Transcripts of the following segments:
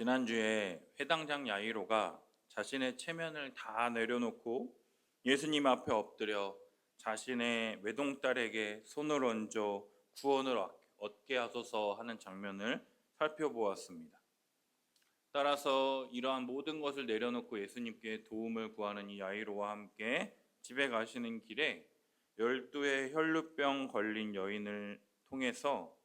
지난주에 회당장 야이로가 자신의 체면을 다 내려놓고 예수님 앞에 엎드려 자신의 외동딸에게 손을 얹어 구원을 얻게 하소서 하는 장면을 살펴보았습니다. 따라서 이러한 모든 것을 내려놓고 예수님께 도움을 구하는 이 야이로와 함께 집에 가시는 길에 12의 혈루병 걸린 여인을 통해서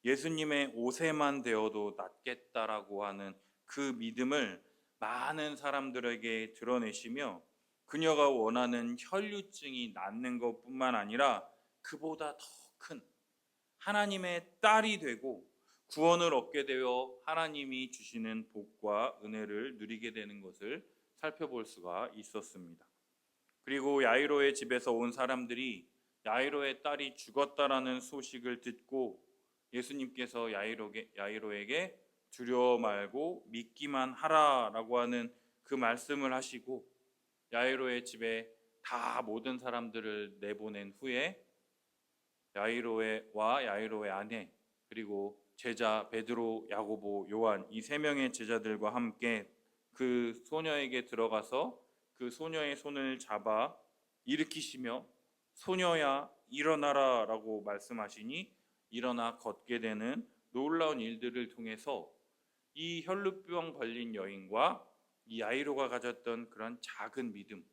예수님의 옷에만 되어도 낫겠다라고 하는 그 믿음을 많은 사람들에게 드러내시며, 그녀가 원하는 혈류증이 낫는 것뿐만 아니라 그보다 더 큰 하나님의 딸이 되고 구원을 얻게 되어 하나님이 주시는 복과 은혜를 누리게 되는 것을 살펴볼 수가 있었습니다. 그리고 야이로의 집에서 온 사람들이 야이로의 딸이 죽었다라는 소식을 듣고 예수님께서 야이로에게 두려워 말고 믿기만 하라라고 하는 그 말씀을 하시고, 야이로의 집에 다 모든 사람들을 내보낸 후에 야이로의 아내, 그리고 제자 베드로, 야고보, 요한 이 세 명의 제자들과 함께 그 소녀에게 들어가서 그 소녀의 손을 잡아 일으키시며 소녀야 일어나라 라고 말씀하시니 일어나 걷게 되는 놀라운 일들을 통해서 이 혈루병 걸린 여인과 이 야이로가 가졌던 그런 작은 믿음,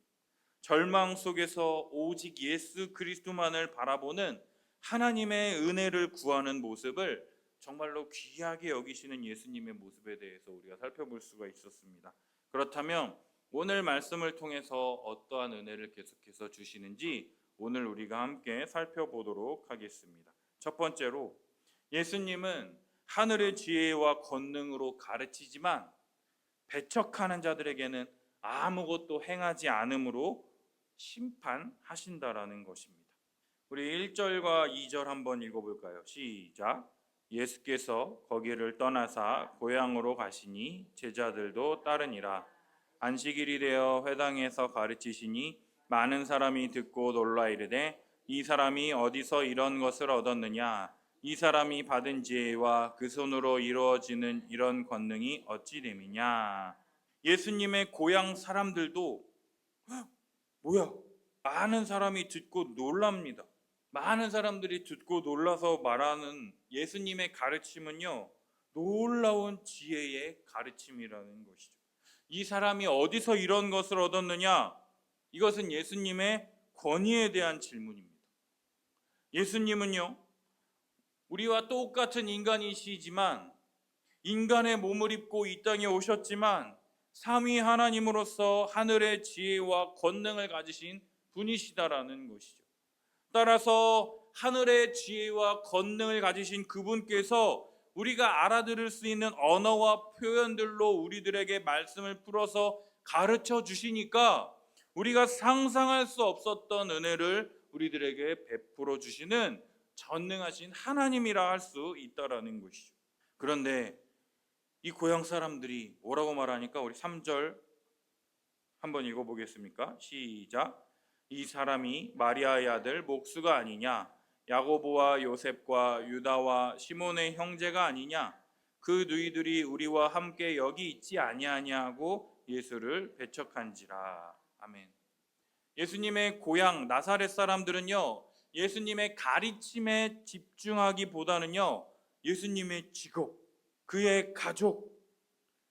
절망 속에서 오직 예수 그리스도만을 바라보는 하나님의 은혜를 구하는 모습을 정말로 귀하게 여기시는 예수님의 모습에 대해서 우리가 살펴볼 수가 있었습니다. 그렇다면 오늘 말씀을 통해서 어떠한 은혜를 계속해서 주시는지 오늘 우리가 함께 살펴보도록 하겠습니다. 첫 번째로, 예수님은 하늘의 지혜와 권능으로 가르치지만 배척하는 자들에게는 아무것도 행하지 않음으로 심판하신다라는 것입니다. 우리 1절과 2절 한번 읽어볼까요? 시작. 예수께서 거기를 떠나사 고향으로 가시니 제자들도 따르니라. 안식일이 되어 회당에서 가르치시니 많은 사람이 듣고 놀라 이르되 이 사람이 어디서 이런 것을 얻었느냐? 이 사람이 받은 지혜와 그 손으로 이루어지는 이런 권능이 어찌 됨이냐? 예수님의 고향 사람들도 뭐야? 많은 사람이 듣고 놀랍니다. 많은 사람들이 듣고 놀라서 말하는 예수님의 가르침은요, 놀라운 지혜의 가르침이라는 것이죠. 이 사람이 어디서 이런 것을 얻었느냐? 이것은 예수님의 권위에 대한 질문입니다. 예수님은요, 우리와 똑같은 인간이시지만 인간의 몸을 입고 이 땅에 오셨지만 삼위 하나님으로서 하늘의 지혜와 권능을 가지신 분이시다라는 것이죠. 따라서 하늘의 지혜와 권능을 가지신 그분께서 우리가 알아들을 수 있는 언어와 표현들로 우리들에게 말씀을 풀어서 가르쳐 주시니까 우리가 상상할 수 없었던 은혜를 우리들에게 베풀어 주시는 전능하신 하나님이라 할 수 있다라는 것이죠. 그런데 이 고향 사람들이 뭐라고 말하니까 우리 3절 한번 읽어보겠습니까? 시작. 이 사람이 마리아의 아들 목수가 아니냐? 야고보와 요셉과 유다와 시몬의 형제가 아니냐? 그 누이들이 우리와 함께 여기 있지 아니하냐고 예수를 배척한지라. 아멘. 예수님의 고향 나사렛 사람들은요, 예수님의 가르침에 집중하기보다는요, 예수님의 직업, 그의 가족,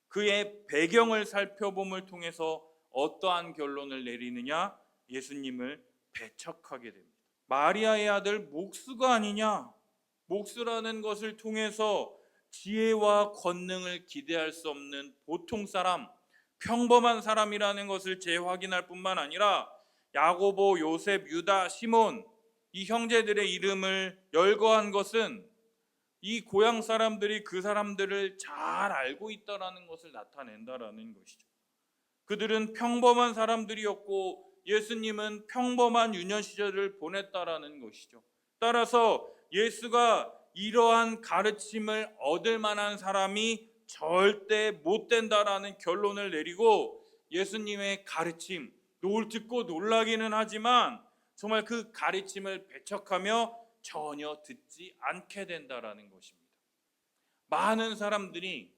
그의 배경을 살펴봄을 통해서 어떠한 결론을 내리느냐? 예수님을 배척하게 됩니다. 마리아의 아들 목수가 아니냐? 목수라는 것을 통해서 지혜와 권능을 기대할 수 없는 보통 사람, 평범한 사람이라는 것을 재확인할 뿐만 아니라 야고보, 요셉, 유다, 시몬 이 형제들의 이름을 열거한 것은 이 고향 사람들이 그 사람들을 잘 알고 있다라는 것을 나타낸다라는 것이죠. 그들은 평범한 사람들이었고 예수님은 평범한 유년 시절을 보냈다라는 것이죠. 따라서 예수가 이러한 가르침을 얻을 만한 사람이 절대 못 된다라는 결론을 내리고 예수님의 가르침, 듣고 놀라기는 하지만 정말 그 가르침을 배척하며 전혀 듣지 않게 된다라는 것입니다. 많은 사람들이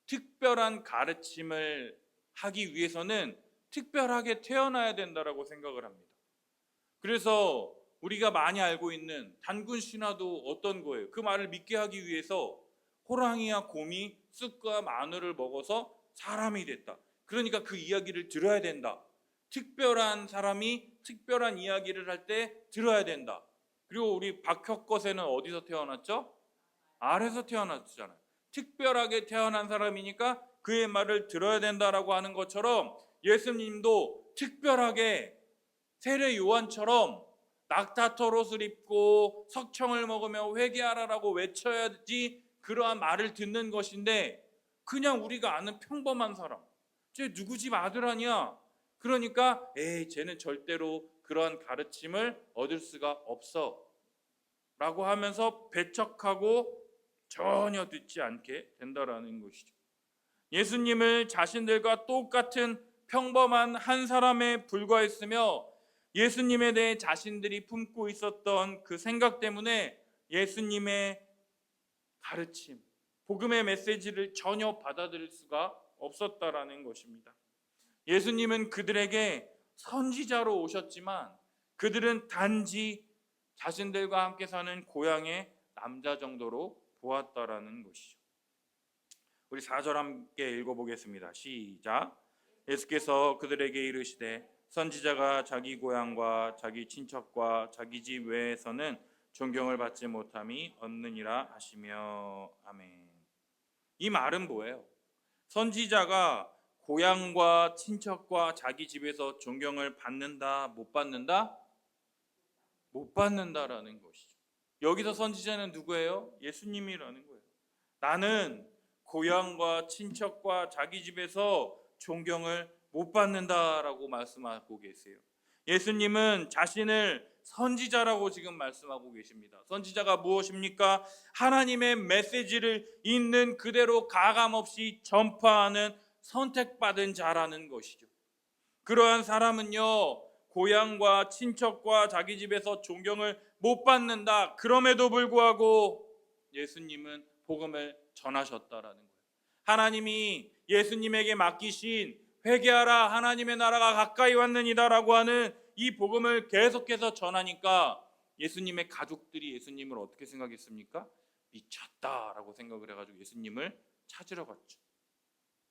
특별한 가르침을 하기 위해서는 특별하게 태어나야 된다라고 생각을 합니다. 그래서 우리가 많이 알고 있는 단군 신화도 어떤 거예요? 그 말을 믿게 하기 위해서 호랑이와 곰이 쑥과 마늘을 먹어서 사람이 됐다. 그러니까 그 이야기를 들어야 된다. 특별한 사람이 특별한 이야기를 할 때 들어야 된다. 그리고 우리 박혁것에는 어디서 태어났죠? 알에서 태어났잖아요. 특별하게 태어난 사람이니까 그의 말을 들어야 된다라고 하는 것처럼 예수님도 특별하게 세례 요한처럼 낙타털옷을 입고 석청을 먹으며 회개하라라고 외쳐야지 그러한 말을 듣는 것인데, 그냥 우리가 아는 평범한 사람, 쟤 누구 집 아들 아니야? 그러니까 쟤는 절대로 그러한 가르침을 얻을 수가 없어 라고 하면서 배척하고 전혀 듣지 않게 된다라는 것이죠. 예수님을 자신들과 똑같은 평범한 한 사람에 불과했으며 예수님에 대해 자신들이 품고 있었던 그 생각 때문에 예수님의 가르침, 복음의 메시지를 전혀 받아들일 수가 없었다라는 것입니다. 예수님은 그들에게 선지자로 오셨지만 그들은 단지 자신들과 함께 사는 고향의 남자 정도로 보았다라는 것이죠. 우리 4절 함께 읽어보겠습니다. 시작. 예수께서 그들에게 이르시되 선지자가 자기 고향과 자기 친척과 자기 집 외에서는 존경을 받지 못함이 없느니라 하시며. 아멘. 이 말은 뭐예요? 선지자가 고향과 친척과 자기 집에서 존경을 받는다, 못 받는다? 못 받는다라는 것이죠. 여기서 선지자는 누구예요? 예수님이라는 거예요. 나는 고향과 친척과 자기 집에서 존경을 못 받는다라고 말씀하고 계세요. 예수님은 자신을 선지자라고 지금 말씀하고 계십니다. 선지자가 무엇입니까? 하나님의 메시지를 있는 그대로 가감없이 전파하는 선택받은 자라는 것이죠. 그러한 사람은요, 고향과 친척과 자기 집에서 존경을 못 받는다. 그럼에도 불구하고 예수님은 복음을 전하셨다라는 거예요. 하나님이 예수님에게 맡기신 회개하라, 하나님의 나라가 가까이 왔느니다라고 하는 이 복음을 계속해서 전하니까 예수님의 가족들이 예수님을 어떻게 생각했습니까? 미쳤다라고 생각을 해가지고 예수님을 찾으러 갔죠.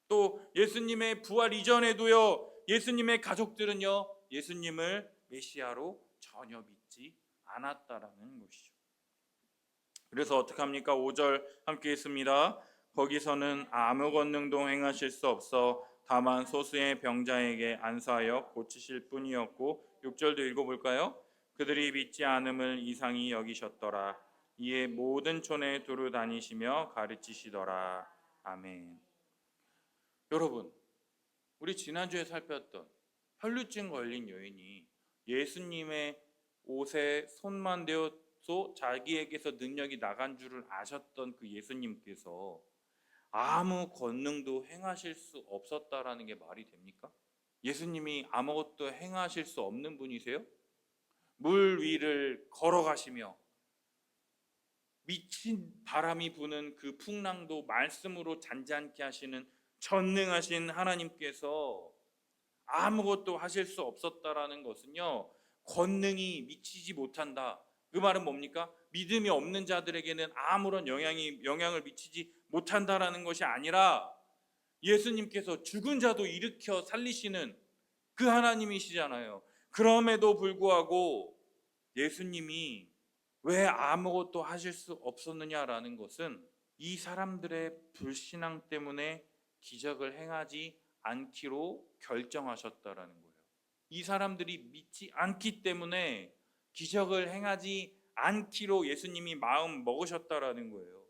또 예수님의 부활 이전에도요, 예수님의 가족들은요, 예수님을 메시아로 전혀 믿지 않았다라는 것이죠. 그래서 어떻게 합니까? 5절 함께 있습니다. 거기서는 아무 권능도 행하실 수 없어 다만 소수의 병자에게 안수하여 고치실 뿐이었고, 6절도 읽어볼까요? 그들이 믿지 않음을 이상히 여기셨더라. 이에 모든 촌에 두루 다니시며 가르치시더라. 아멘. 여러분, 우리 지난주에 살폈던 혈루증 걸린 여인이 예수님의 옷에 손만 대어서 자기에게서 능력이 나간 줄을 아셨던 그 예수님께서 아무 권능도 행하실 수 없었다라는 게 말이 됩니까? 예수님이 아무것도 행하실 수 없는 분이세요? 물 위를 걸어가시며 미친 바람이 부는 그 풍랑도 말씀으로 잔잔케 하시는 전능하신 하나님께서 아무것도 하실 수 없었다라는 것은요, 권능이 미치지 못한다. 그 말은 뭡니까? 믿음이 없는 자들에게는 아무런 영향을 미치지 못한다라는 것이 아니라 예수님께서 죽은 자도 일으켜 살리시는 그 하나님이시잖아요. 그럼에도 불구하고 예수님이 왜 아무것도 하실 수 없었느냐라는 것은 이 사람들의 불신앙 때문에 기적을 행하지 않기로 결정하셨다라는 거예요. 이 사람들이 믿지 않기 때문에 기적을 행하지 않기로 예수님이 마음 먹으셨다라는 거예요.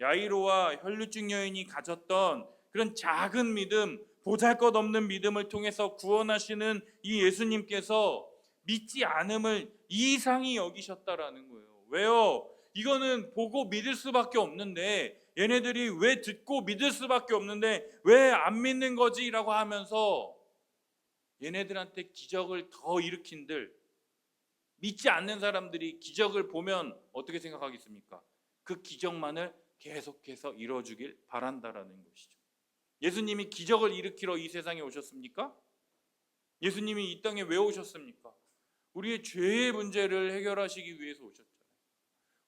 야이로와 혈루증 여인이 가졌던 그런 작은 믿음, 보잘것없는 믿음을 통해서 구원하시는 이 예수님께서 믿지 않음을 이상히 여기셨다라는 거예요. 왜요? 이거는 보고 믿을 수밖에 없는데, 얘네들이 왜 듣고 믿을 수밖에 없는데 왜 안 믿는 거지? 라고 하면서 얘네들한테 기적을 더 일으킨들, 믿지 않는 사람들이 기적을 보면 어떻게 생각하겠습니까? 그 기적만을 계속해서 이루어주길 바란다라는 것이죠. 예수님이 기적을 일으키러 이 세상에 오셨습니까? 예수님이 이 땅에 왜 오셨습니까? 우리의 죄의 문제를 해결하시기 위해서 오셨잖아요.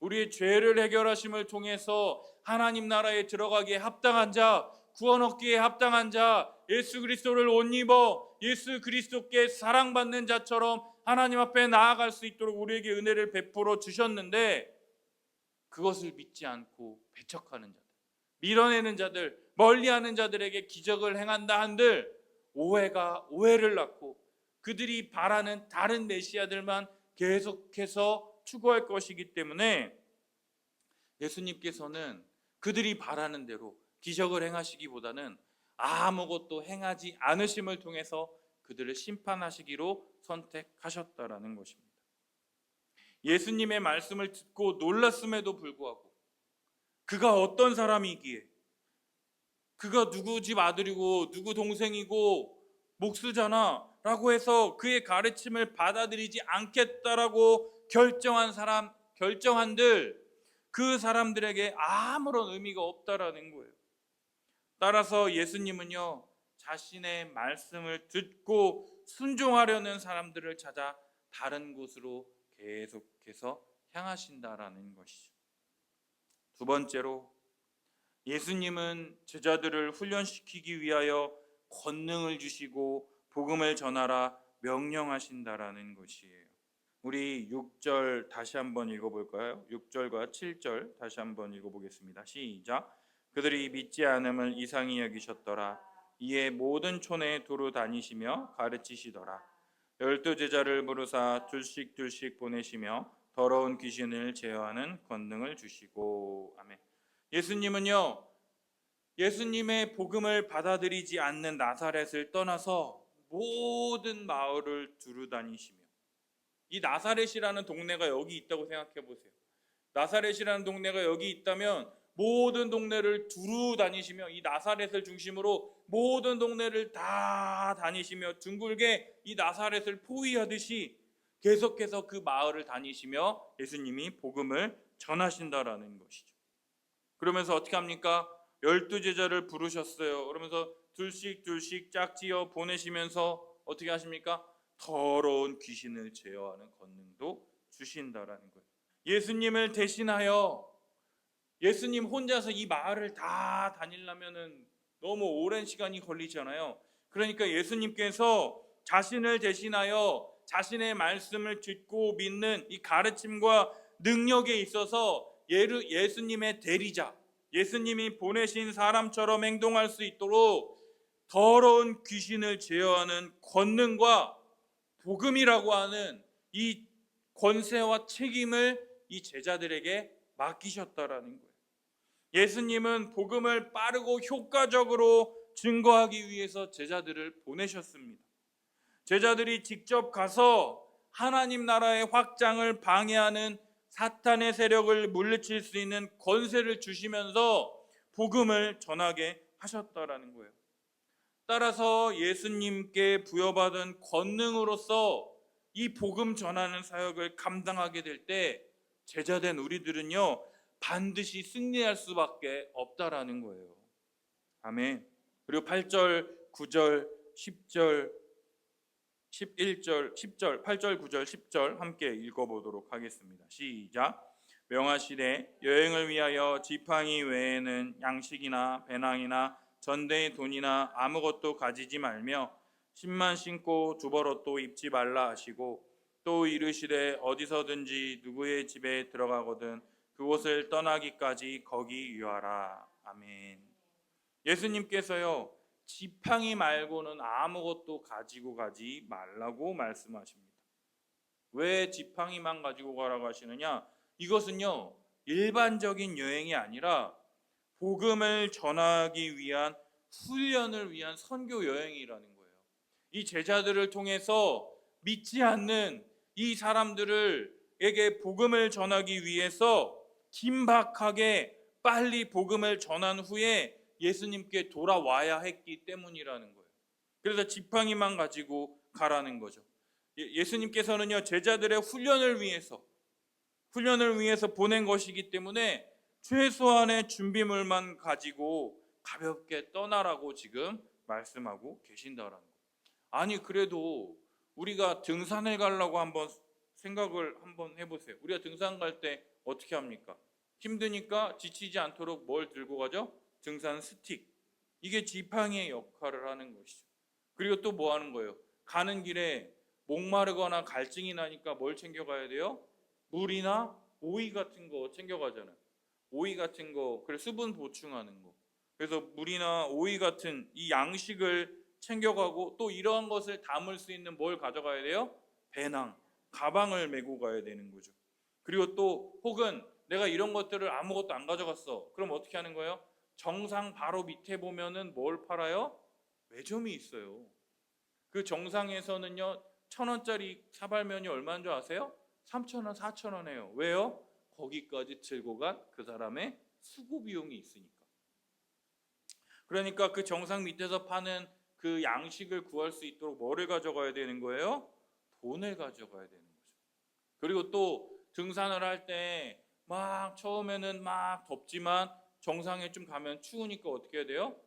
우리의 죄를 해결하심을 통해서 하나님 나라에 들어가기에 합당한 자, 구원 얻기에 합당한 자, 예수 그리스도를 옷 입어 예수 그리스도께 사랑받는 자처럼 하나님 앞에 나아갈 수 있도록 우리에게 은혜를 베풀어 주셨는데, 그것을 믿지 않고 배척하는 자들, 밀어내는 자들, 멀리하는 자들에게 기적을 행한다 한들 오해가 오해를 낳고 그들이 바라는 다른 메시아들만 계속해서 추구할 것이기 때문에 예수님께서는 그들이 바라는 대로 기적을 행하시기보다는 아무것도 행하지 않으심을 통해서 그들을 심판하시기로 선택하셨다라는 것입니다. 예수님의 말씀을 듣고 놀랐음에도 불구하고 그가 어떤 사람이기에, 그가 누구 집 아들이고 누구 동생이고 목수잖아 라고 해서 그의 가르침을 받아들이지 않겠다라고 결정한들 그 사람들에게 아무런 의미가 없다라는 거예요. 따라서 예수님은요, 자신의 말씀을 듣고 순종하려는 사람들을 찾아 다른 곳으로 계속해서 향하신다라는 것이죠. 두 번째로, 예수님은 제자들을 훈련시키기 위하여 권능을 주시고 복음을 전하라 명령하신다라는 것이에요. 우리 6절 다시 한번 읽어볼까요? 6절과 7절 다시 한번 읽어보겠습니다. 시작. 그들이 믿지 않음을 이상히 여기셨더라. 이에 모든 촌에 두루 다니시며 가르치시더라. 12 제자를 부르사 둘씩 보내시며 더러운 귀신을 제어하는 권능을 주시고. 아멘. 예수님은요, 예수님의 복음을 받아들이지 않는 나사렛을 떠나서 모든 마을을 두루 다니시며, 이 나사렛이라는 동네가 여기 있다고 생각해 보세요. 나사렛이라는 동네가 여기 있다면 모든 동네를 두루 다니시며, 이 나사렛을 중심으로 모든 동네를 다 다니시며 둥글게 이 나사렛을 포위하듯이 계속해서 그 마을을 다니시며 예수님이 복음을 전하신다라는 것이죠. 그러면서 어떻게 합니까? 12 제자를 부르셨어요. 그러면서 둘씩 짝지어 보내시면서 어떻게 하십니까? 더러운 귀신을 제어하는 권능도 주신다라는 거예요. 예수님을 대신하여, 예수님 혼자서 이 마을을 다 다니려면은 너무 오랜 시간이 걸리잖아요. 그러니까 예수님께서 자신을 대신하여 자신의 말씀을 듣고 믿는 이 가르침과 능력에 있어서 예수님의 대리자, 예수님이 보내신 사람처럼 행동할 수 있도록 더러운 귀신을 제어하는 권능과 복음이라고 하는 이 권세와 책임을 이 제자들에게 맡기셨다라는 거예요. 예수님은 복음을 빠르고 효과적으로 증거하기 위해서 제자들을 보내셨습니다. 제자들이 직접 가서 하나님 나라의 확장을 방해하는 사탄의 세력을 물리칠 수 있는 권세를 주시면서 복음을 전하게 하셨다라는 거예요. 따라서 예수님께 부여받은 권능으로서 이 복음 전하는 사역을 감당하게 될 때 제자된 우리들은요, 반드시 승리할 수밖에 없다라는 거예요. 아멘. 그리고 8절, 9절, 10절, 11절, 10절, 8절, 9절, 10절 함께 읽어보도록 하겠습니다. 시작. 명하시되 여행을 위하여 지팡이 외에는 양식이나 배낭이나 전대의 돈이나 아무것도 가지지 말며 신만 신고 두벌옷도 입지 말라 하시고, 또 이르시되 어디서든지 누구의 집에 들어가거든 그곳을 떠나기까지 거기 유하라. 아멘. 예수님께서요, 지팡이 말고는 아무것도 가지고 가지 말라고 말씀하십니다. 왜 지팡이만 가지고 가라고 하시느냐? 이것은요, 일반적인 여행이 아니라 복음을 전하기 위한 훈련을 위한 선교 여행이라는 거예요. 이 제자들을 통해서 믿지 않는 이 사람들에게 복음을 전하기 위해서 긴박하게 빨리 복음을 전한 후에 예수님께 돌아와야 했기 때문이라는 거예요. 그래서 지팡이만 가지고 가라는 거죠. 예수님께서는요, 제자들의 훈련을 위해서 보낸 것이기 때문에 최소한의 준비물만 가지고 가볍게 떠나라고 지금 말씀하고 계신다라는 거예요. 아니 그래도 우리가 등산을 가려고 한번 생각을 한번 해보세요. 우리가 등산 갈 때 어떻게 합니까? 힘드니까 지치지 않도록 뭘 들고 가죠? 등산 스틱. 이게 지팡이의 역할을 하는 것이죠. 그리고 또 뭐 하는 거예요? 가는 길에 목마르거나 갈증이 나니까 뭘 챙겨가야 돼요? 물이나 오이 같은 거 챙겨가잖아요. 오이 같은 거, 그래 수분 보충하는 거. 그래서 물이나 오이 같은 이 양식을 챙겨가고 또 이러한 것을 담을 수 있는 뭘 가져가야 돼요? 배낭, 가방을 메고 가야 되는 거죠. 그리고 또 혹은 내가 이런 것들을 아무것도 안 가져갔어. 그럼 어떻게 하는 거예요? 정상 바로 밑에 보면은 뭘 팔아요? 매점이 있어요. 그 정상에서는요 1,000원짜리 사발면이 얼마인 줄 아세요? 3,000원, 4,000원 해요. 왜요? 거기까지 들고 간 그 사람의 수고 비용이 있으니까. 그러니까 그 정상 밑에서 파는 그 양식을 구할 수 있도록 뭐를 가져가야 되는 거예요? 돈을 가져가야 되는 거죠. 그리고 또 등산을 할 때 막 처음에는 막 덥지만 정상에 좀 가면 추우니까 어떻게 해야 돼요?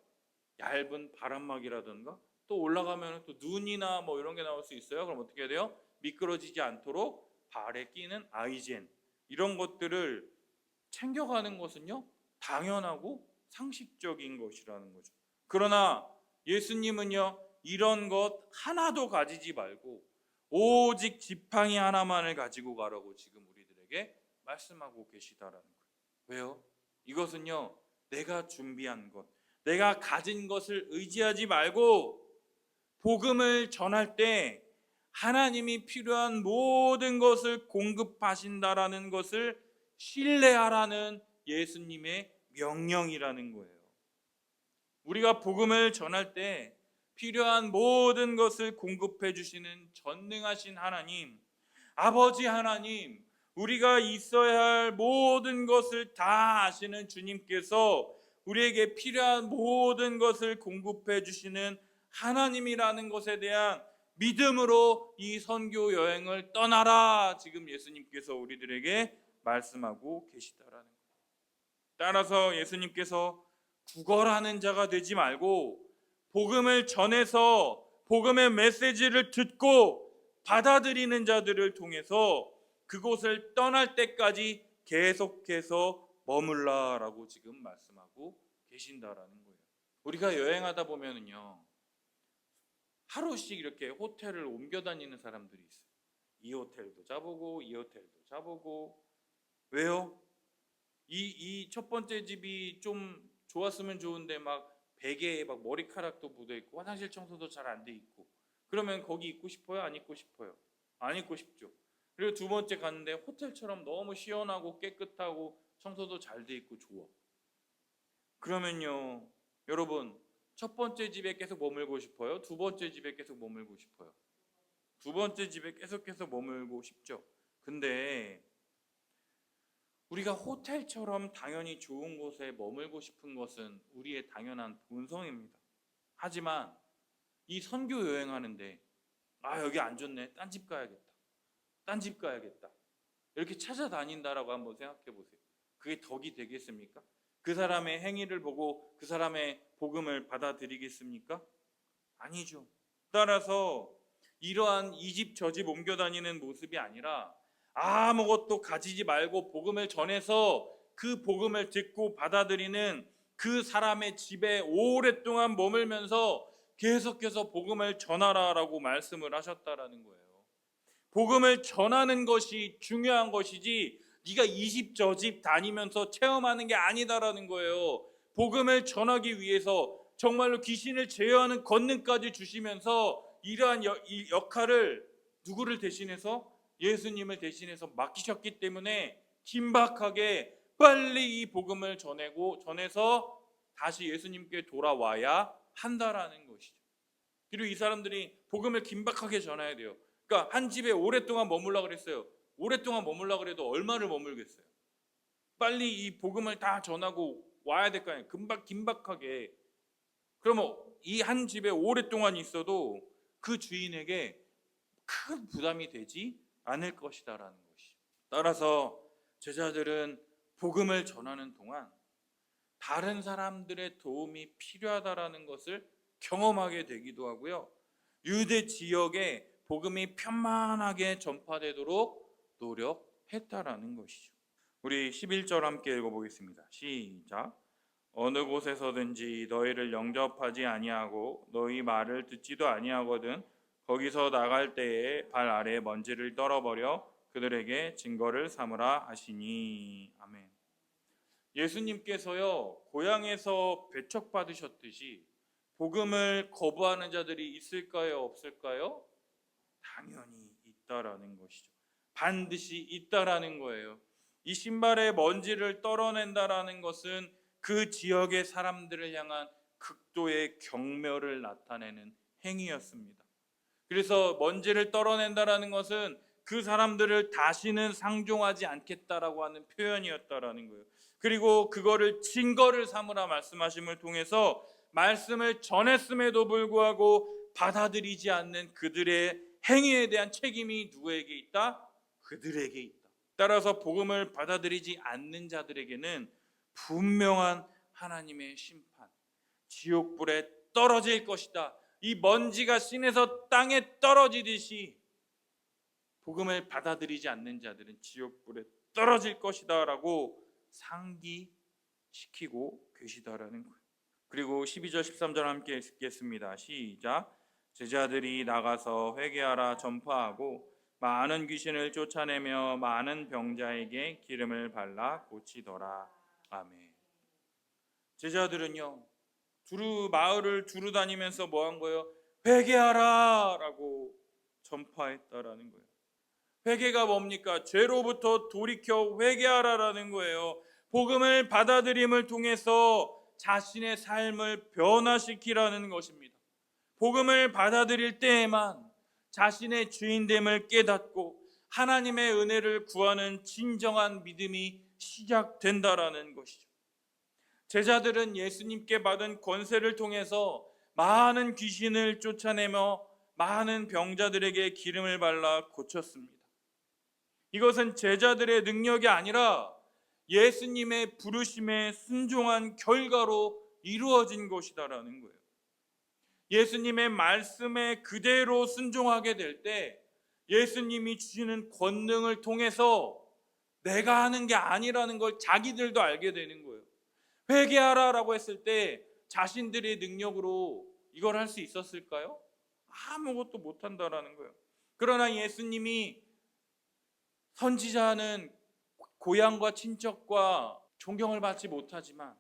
얇은 바람막이라든가 또 올라가면 또 눈이나 뭐 이런 게 나올 수 있어요. 그럼 어떻게 해야 돼요? 미끄러지지 않도록 발에 끼는 아이젠 이런 것들을 챙겨가는 것은요 당연하고 상식적인 것이라는 거죠. 그러나 예수님은요 이런 것 하나도 가지지 말고 오직 지팡이 하나만을 가지고 가라고 지금 우리들에게 말씀하고 계시다라는 거예요. 왜요? 이것은요 내가 준비한 것, 내가 가진 것을 의지하지 말고 복음을 전할 때 하나님이 필요한 모든 것을 공급하신다라는 것을 신뢰하라는 예수님의 명령이라는 거예요. 우리가 복음을 전할 때 필요한 모든 것을 공급해 주시는 전능하신 하나님, 아버지 하나님, 우리가 있어야 할 모든 것을 다 아시는 주님께서 우리에게 필요한 모든 것을 공급해 주시는 하나님이라는 것에 대한 믿음으로 이 선교 여행을 떠나라. 지금 예수님께서 우리들에게 말씀하고 계시다라는 거예요. 따라서 예수님께서 구걸하는 자가 되지 말고 복음을 전해서 복음의 메시지를 듣고 받아들이는 자들을 통해서 그곳을 떠날 때까지 계속해서 머물라라고 지금 말씀하고 계신다라는 거예요. 우리가 여행하다 보면은요 하루씩 이렇게 호텔을 옮겨 다니는 사람들이 있어요. 이 호텔도 자보고 이 호텔도 자보고. 왜요? 이 첫 번째 집이 좀 좋았으면 좋은데 막 베개에 막 머리카락도 묻어 있고 화장실 청소도 잘 안 돼 있고. 그러면 거기 있고 싶어요? 안 있고 싶어요? 안 있고 싶죠. 그리고 두 번째 갔는데 호텔처럼 너무 시원하고 깨끗하고 청소도 잘 돼 있고 좋아. 그러면요 여러분 첫 번째 집에 계속 머물고 싶어요? 두 번째 집에 계속 머물고 싶어요? 두 번째 집에 계속해서 머물고 싶죠. 근데 우리가 호텔처럼 당연히 좋은 곳에 머물고 싶은 것은 우리의 당연한 본성입니다. 하지만 이 선교 여행하는데 여기 안 좋네, 딴 집 가야겠다, 딴 집 가야겠다 이렇게 찾아다닌다라고 한번 생각해 보세요. 그게 덕이 되겠습니까? 그 사람의 행위를 보고 그 사람의 복음을 받아들이겠습니까? 아니죠. 따라서 이러한 이 집 저 집 옮겨 다니는 모습이 아니라 아무것도 가지지 말고 복음을 전해서 그 복음을 듣고 받아들이는 그 사람의 집에 오랫동안 머물면서 계속해서 복음을 전하라라고 말씀을 하셨다라는 거예요. 복음을 전하는 것이 중요한 것이지 네가 이 집 저 집 다니면서 체험하는 게 아니다라는 거예요. 복음을 전하기 위해서 정말로 귀신을 제어하는 권능까지 주시면서 이러한 이 역할을 누구를 대신해서? 예수님을 대신해서 맡기셨기 때문에 긴박하게 빨리 이 복음을 전해서 다시 예수님께 돌아와야 한다라는 것이죠. 그리고 이 사람들이 복음을 긴박하게 전해야 돼요. 그러니까 한 집에 오랫동안 머물라 그랬어요. 오랫동안 머물라 그래도 얼마를 머물겠어요? 빨리 이 복음을 다 전하고 와야 될 거 아니에요. 긴박하게. 그러면 이 한 집에 오랫동안 있어도 그 주인에게 큰 부담이 되지 않을 것이다라는 것이. 따라서 제자들은 복음을 전하는 동안 다른 사람들의 도움이 필요하다라는 것을 경험하게 되기도 하고요. 유대 지역에 복음이 편만하게 전파되도록 노력했다라는 것이죠. 우리 11절 함께 읽어보겠습니다. 시작. 어느 곳에서든지 너희를 영접하지 아니하고 너희 말을 듣지도 아니하거든 거기서 나갈 때에 발 아래 먼지를 떨어버려 그들에게 증거를 삼으라 하시니. 아멘. 예수님께서요, 고향에서 배척받으셨듯이 복음을 거부하는 자들이 있을까요, 없을까요? 당연히 있다라는 것이죠. 반드시 있다라는 거예요. 이 신발에 먼지를 떨어낸다라는 것은 그 지역의 사람들을 향한 극도의 경멸을 나타내는 행위였습니다. 그래서 먼지를 떨어낸다라는 것은 그 사람들을 다시는 상종하지 않겠다라고 하는 표현이었다라는 거예요. 그리고 그거를 증거를 삼으라 말씀하심을 통해서 말씀을 전했음에도 불구하고 받아들이지 않는 그들의 행위에 대한 책임이 누구에게 있다? 그들에게 있다. 따라서 복음을 받아들이지 않는 자들에게는 분명한 하나님의 심판, 지옥불에 떨어질 것이다. 이 먼지가 신에서 땅에 떨어지듯이 복음을 받아들이지 않는 자들은 지옥불에 떨어질 것이다 라고 상기시키고 계시다라는 거예요. 그리고 12절 13절 함께 읽겠습니다. 시작. 제자들이 나가서 회개하라 전파하고 많은 귀신을 쫓아내며 많은 병자에게 기름을 발라 고치더라. 아멘. 제자들은요, 마을을 두루 다니면서 뭐 한 거예요? 회개하라 라고 전파했다라는 거예요. 회개가 뭡니까? 죄로부터 돌이켜 회개하라라는 거예요. 복음을 받아들임을 통해서 자신의 삶을 변화시키라는 것입니다. 복음을 받아들일 때에만 자신의 주인됨을 깨닫고 하나님의 은혜를 구하는 진정한 믿음이 시작된다라는 것이죠. 제자들은 예수님께 받은 권세를 통해서 많은 귀신을 쫓아내며 많은 병자들에게 기름을 발라 고쳤습니다. 이것은 제자들의 능력이 아니라 예수님의 부르심에 순종한 결과로 이루어진 것이다라는 거예요. 예수님의 말씀에 그대로 순종하게 될 때 예수님이 주시는 권능을 통해서 내가 하는 게 아니라는 걸 자기들도 알게 되는 거예요. 회개하라라고 했을 때 자신들의 능력으로 이걸 할 수 있었을까요? 아무것도 못한다라는 거예요. 그러나 예수님이 선지자는 고향과 친척과 존경을 받지 못하지만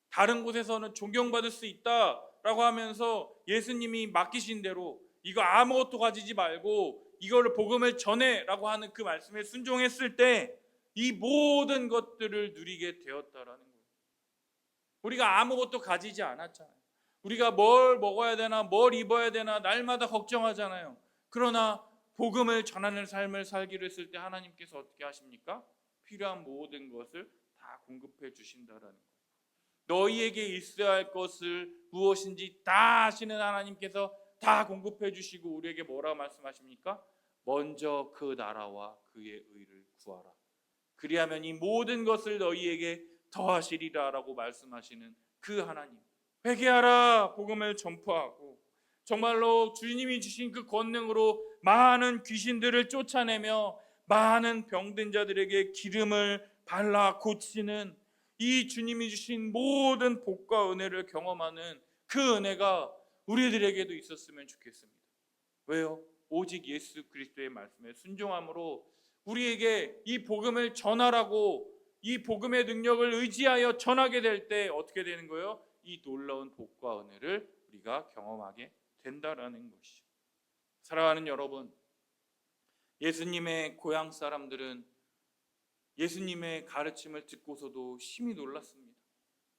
다른 곳에서는 존경받을 수 있다라고 하면서 예수님이 맡기신 대로 이거 아무것도 가지지 말고 이거를 복음을 전해라고 하는 그 말씀에 순종했을 때 이 모든 것들을 누리게 되었다라는 거예요. 우리가 아무것도 가지지 않았잖아요. 우리가 뭘 먹어야 되나 뭘 입어야 되나 날마다 걱정하잖아요. 그러나 복음을 전하는 삶을 살기로 했을 때 하나님께서 어떻게 하십니까? 필요한 모든 것을 다 공급해 주신다라는 거예요. 너희에게 있어야 할 것을 무엇인지 다 아시는 하나님께서 다 공급해 주시고 우리에게 뭐라고 말씀하십니까? 먼저 그 나라와 그의 의를 구하라. 그리하면 이 모든 것을 너희에게 더하시리라 라고 말씀하시는 그 하나님. 회개하라, 복음을 전파하고 정말로 주님이 주신 그 권능으로 많은 귀신들을 쫓아내며 많은 병든 자들에게 기름을 발라 고치는 이 주님이 주신 모든 복과 은혜를 경험하는 그 은혜가 우리들에게도 있었으면 좋겠습니다. 왜요? 오직 예수 그리스도의 말씀에 순종함으로 우리에게 이 복음을 전하라고 이 복음의 능력을 의지하여 전하게 될 때 어떻게 되는 거예요? 이 놀라운 복과 은혜를 우리가 경험하게 된다라는 것이죠. 사랑하는 여러분, 예수님의 고향 사람들은 예수님의 가르침을 듣고서도 심히 놀랐습니다.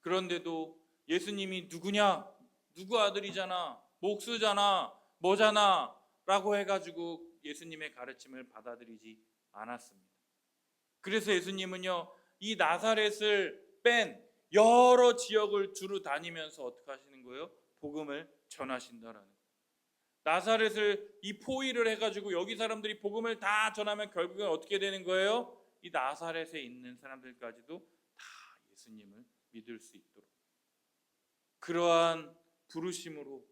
그런데도 예수님이 누구냐? 누구 아들이잖아, 목수잖아, 뭐잖아 라고 해가지고 예수님의 가르침을 받아들이지 않았습니다. 그래서 예수님은요, 이 나사렛을 뺀 여러 지역을 두루 다니면서 어떻게 하시는 거예요? 복음을 전하신다라는 거예요. 나사렛을 이 포위를 해가지고 여기 사람들이 복음을 다 전하면 결국엔 어떻게 되는 거예요? 이 나사렛에 있는 사람들까지도 다 예수님을 믿을 수 있도록 그러한 부르심으로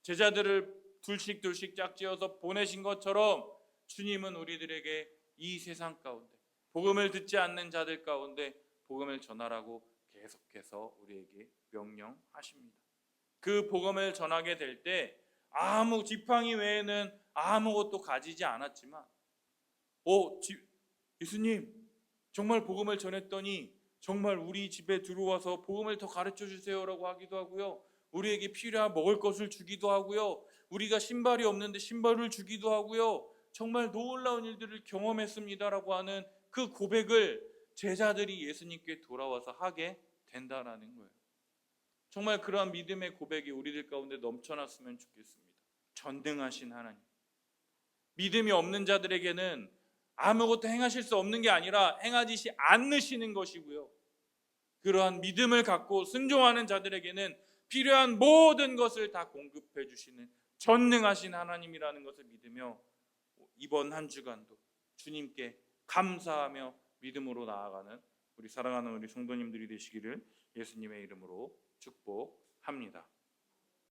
제자들을 둘씩 짝지어서 보내신 것처럼 주님은 우리들에게 이 세상 가운데 복음을 듣지 않는 자들 가운데 복음을 전하라고 계속해서 우리에게 명령하십니다. 그 복음을 전하게 될 때 아무 지팡이 외에는 아무것도 가지지 않았지만 예수님 정말 복음을 전했더니 정말 우리 집에 들어와서 복음을 더 가르쳐 주세요라고 하기도 하고요. 우리에게 필요한 먹을 것을 주기도 하고요. 우리가 신발이 없는데 신발을 주기도 하고요. 정말 놀라운 일들을 경험했습니다라고 하는 그 고백을 제자들이 예수님께 돌아와서 하게 된다라는 거예요. 정말 그러한 믿음의 고백이 우리들 가운데 넘쳐났으면 좋겠습니다. 전능하신 하나님, 믿음이 없는 자들에게는 아무것도 행하실 수 없는 게 아니라 행하지 않으시는 것이고요. 그러한 믿음을 갖고 순종하는 자들에게는 필요한 모든 것을 다 공급해 주시는 전능하신 하나님이라는 것을 믿으며 이번 한 주간도 주님께 감사하며 믿음으로 나아가는 우리 사랑하는 우리 성도님들이 되시기를 예수님의 이름으로 축복합니다.